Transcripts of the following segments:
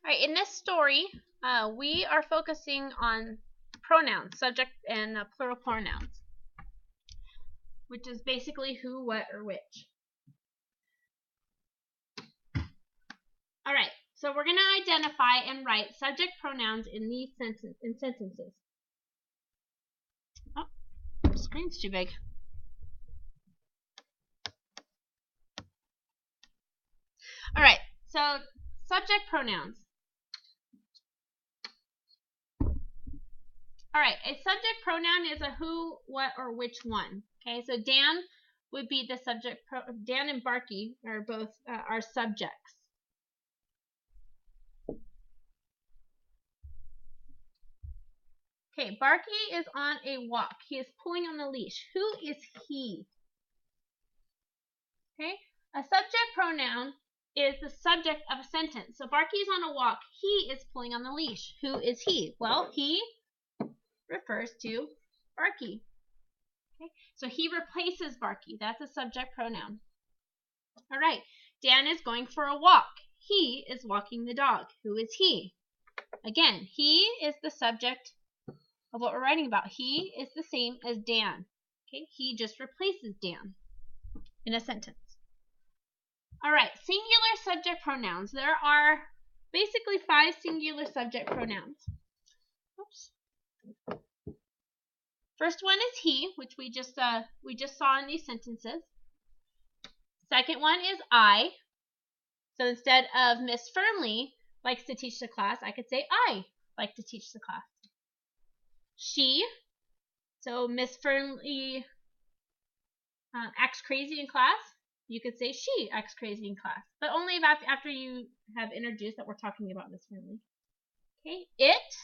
All right, in this story, we are focusing on pronouns, subject and plural pronouns, which is basically who, what, or which. All right, so we're going to identify and write subject pronouns in these sentences. Oh, the screen's too big. All right, so subject pronouns. All right, a subject pronoun is a who, what, or which one. Okay, so Dan would be the subject. Dan and Barky are both are subjects. Okay, Barky is on a walk. He is pulling on the leash. Who is he? Okay, a subject pronoun is the subject of a sentence. So Barky is on a walk. He is pulling on the leash. Who is he? Well, he refers to Barky. Okay, so he replaces Barky. That's a subject pronoun. All right, Dan is going for a walk. He is walking the dog. Who is he? Again, he is the subject of what we're writing about. He is the same as Dan. Okay, he just replaces Dan in a sentence. All right, singular subject pronouns. There are basically 5 singular subject pronouns. Oops. First one is he, which we just saw in these sentences. Second one is I. So instead of Miss Fernley likes to teach the class, I could say I like to teach the class. She. So Miss Fernley acts crazy in class. You could say she acts crazy in class, but only after you have introduced that we're talking about Miss Fernley. Okay, it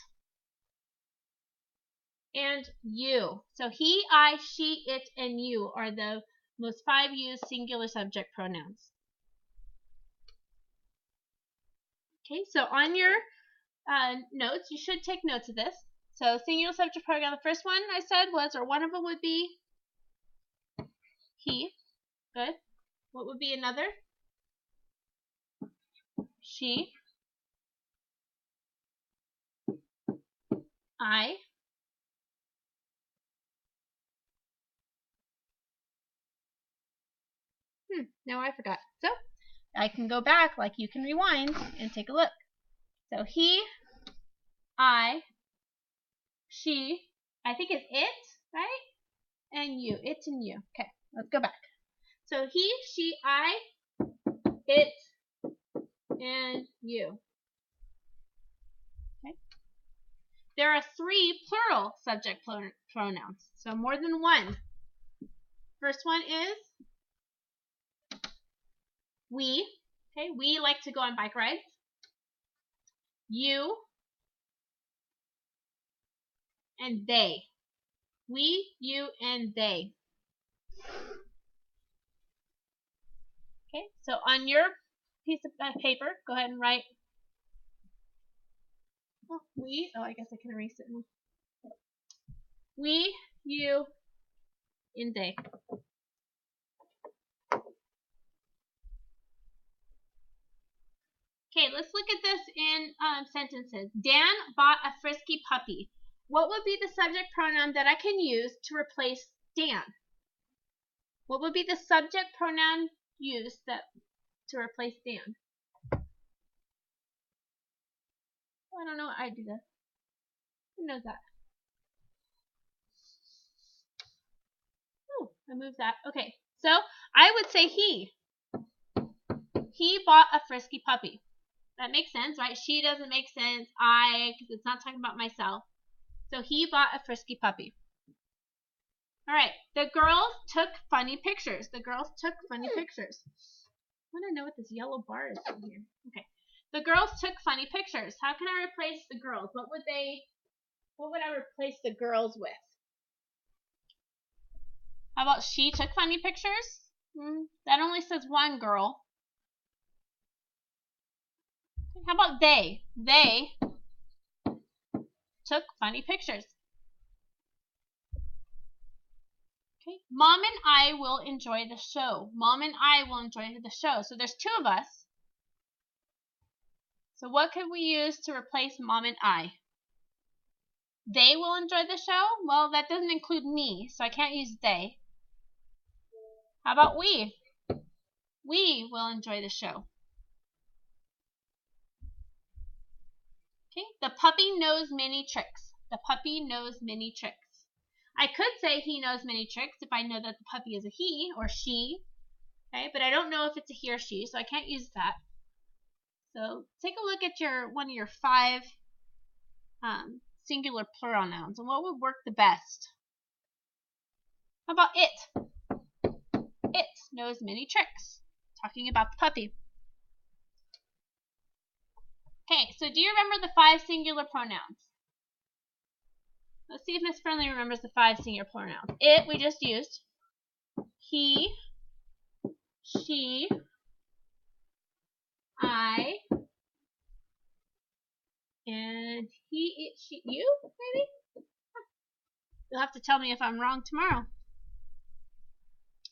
and you. So he, I, she, it, and you are the most 5 used singular subject pronouns. Okay, so on your notes, you should take notes of this. So singular subject pronoun, the first one I said was, or one of them would be he. Good. What would be another? She. I. Now I forgot. So I can go back, like you can rewind and take a look. So he, I, she, I think it's it, right? And you. It and you. Okay, let's go back. So he, she, I, it, and you. Okay. There are 3 plural subject pronouns, so more than one. First one is we. Okay, we like to go on bike rides. You and they. We, you, and they. Okay, so on your piece of paper, go ahead and write. I guess I can erase it now. We, you, and they. Okay, let's look at this in sentences. Dan bought a frisky puppy. What would be the subject pronoun that I can use to replace Dan? What would be the subject pronoun used to replace Dan? Oh, I don't know. I do that. Who knows that? Oh, I moved that. Okay, so I would say he. He bought a frisky puppy. That makes sense, right? She doesn't make sense. Because it's not talking about myself. So he bought a frisky puppy. All right. The girls took funny pictures. The girls took funny pictures. I want to know what this yellow bar is in here. Okay. The girls took funny pictures. How can I replace the girls? What would I replace the girls with? How about she took funny pictures? That only says one girl. How about they? They took funny pictures. Okay. Mom and I will enjoy the show. Mom and I will enjoy the show. So there's 2 of us. So what could we use to replace mom and I? They will enjoy the show? Well, that doesn't include me, so I can't use they. How about we? We will enjoy the show. Okay, the puppy knows many tricks. The puppy knows many tricks. I could say he knows many tricks if I know that the puppy is a he or she. Okay, but I don't know if it's a he or she, so I can't use that. So take a look at one of your 5 singular plural nouns and what would work the best. How about it? It knows many tricks. Talking about the puppy. Okay, so do you remember the 5 singular pronouns? Let's see if Miss Friendly remembers the 5 singular pronouns. It, we just used. He, she, I, and he, it, she, you, maybe? You'll have to tell me if I'm wrong tomorrow.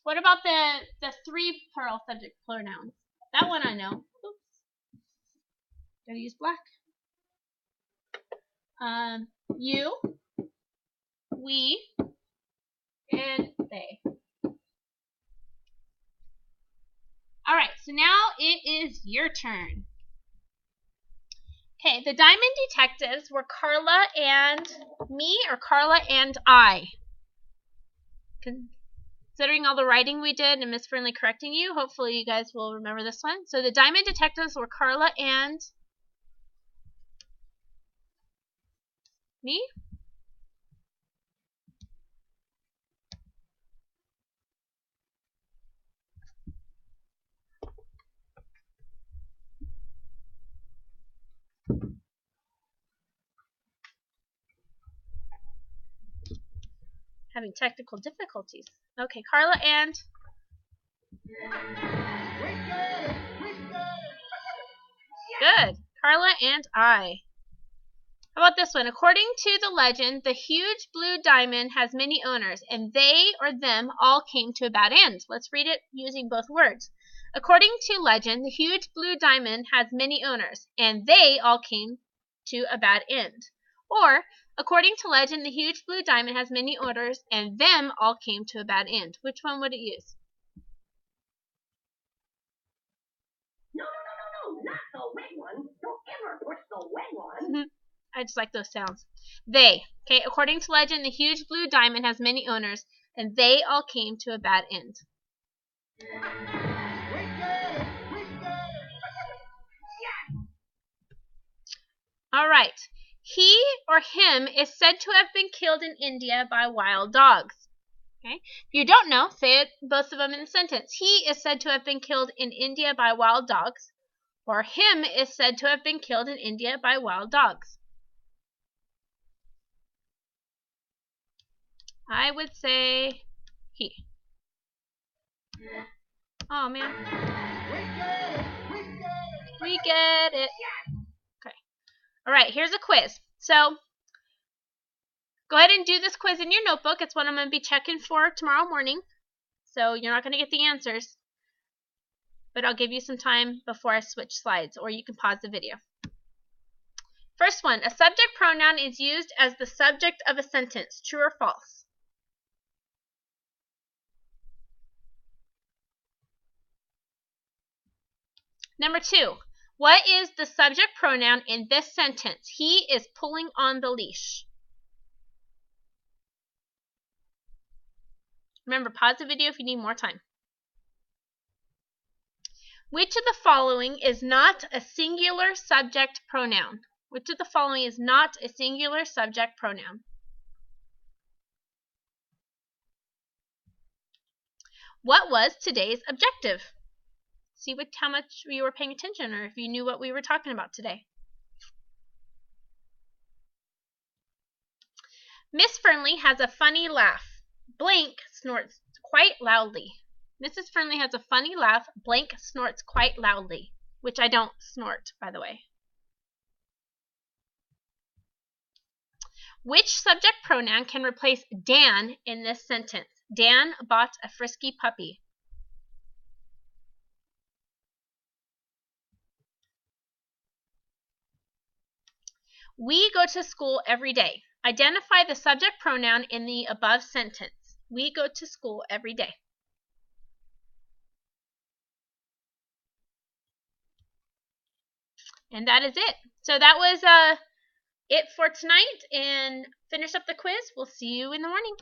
What about the 3 plural subject pronouns? That one I know. Oops. Gotta use black. You, we, and they. Alright, so now it is your turn. Okay, the Diamond Detectives were Carla and me or Carla and I. Considering all the writing we did and Miss Friendly correcting you, hopefully you guys will remember this one. So the Diamond Detectives were Carla and me. Having technical difficulties. Okay, Carla and good. Carla and I. How about this one? According to the legend, the huge blue diamond has many owners, and they or them all came to a bad end. Let's read it using both words. According to legend, the huge blue diamond has many owners, and they all came to a bad end. Or, according to legend, the huge blue diamond has many owners, and them all came to a bad end. Which one would it use? No, not the wet one. Don't ever push the wet one. I just like those sounds. They. Okay, according to legend, the huge blue diamond has many owners, and they all came to a bad end. All right. He or him is said to have been killed in India by wild dogs. Okay. If you don't know, say it, both of them in a sentence. He is said to have been killed in India by wild dogs, or him is said to have been killed in India by wild dogs. I would say he. Oh, man. We get it. Okay. All right, here's a quiz. So, go ahead and do this quiz in your notebook. It's what I'm going to be checking for tomorrow morning. So, you're not going to get the answers. But I'll give you some time before I switch slides, or you can pause the video. First one, a subject pronoun is used as the subject of a sentence. True or false? Number 2, what is the subject pronoun in this sentence? He is pulling on the leash. Remember, pause the video if you need more time. Which of the following is not a singular subject pronoun? Which of the following is not a singular subject pronoun? What was today's objective? See how much you were paying attention, or if you knew what we were talking about today. Miss Fernley has a funny laugh. Blank snorts quite loudly. Mrs. Fernley has a funny laugh. Blank snorts quite loudly. Which I don't snort, by the way. Which subject pronoun can replace Dan in this sentence? Dan bought a frisky puppy. We go to school every day. Identify the subject pronoun in the above sentence. We go to school every day. And that is it. So that was it for tonight. And finish up the quiz. We'll see you in the morning.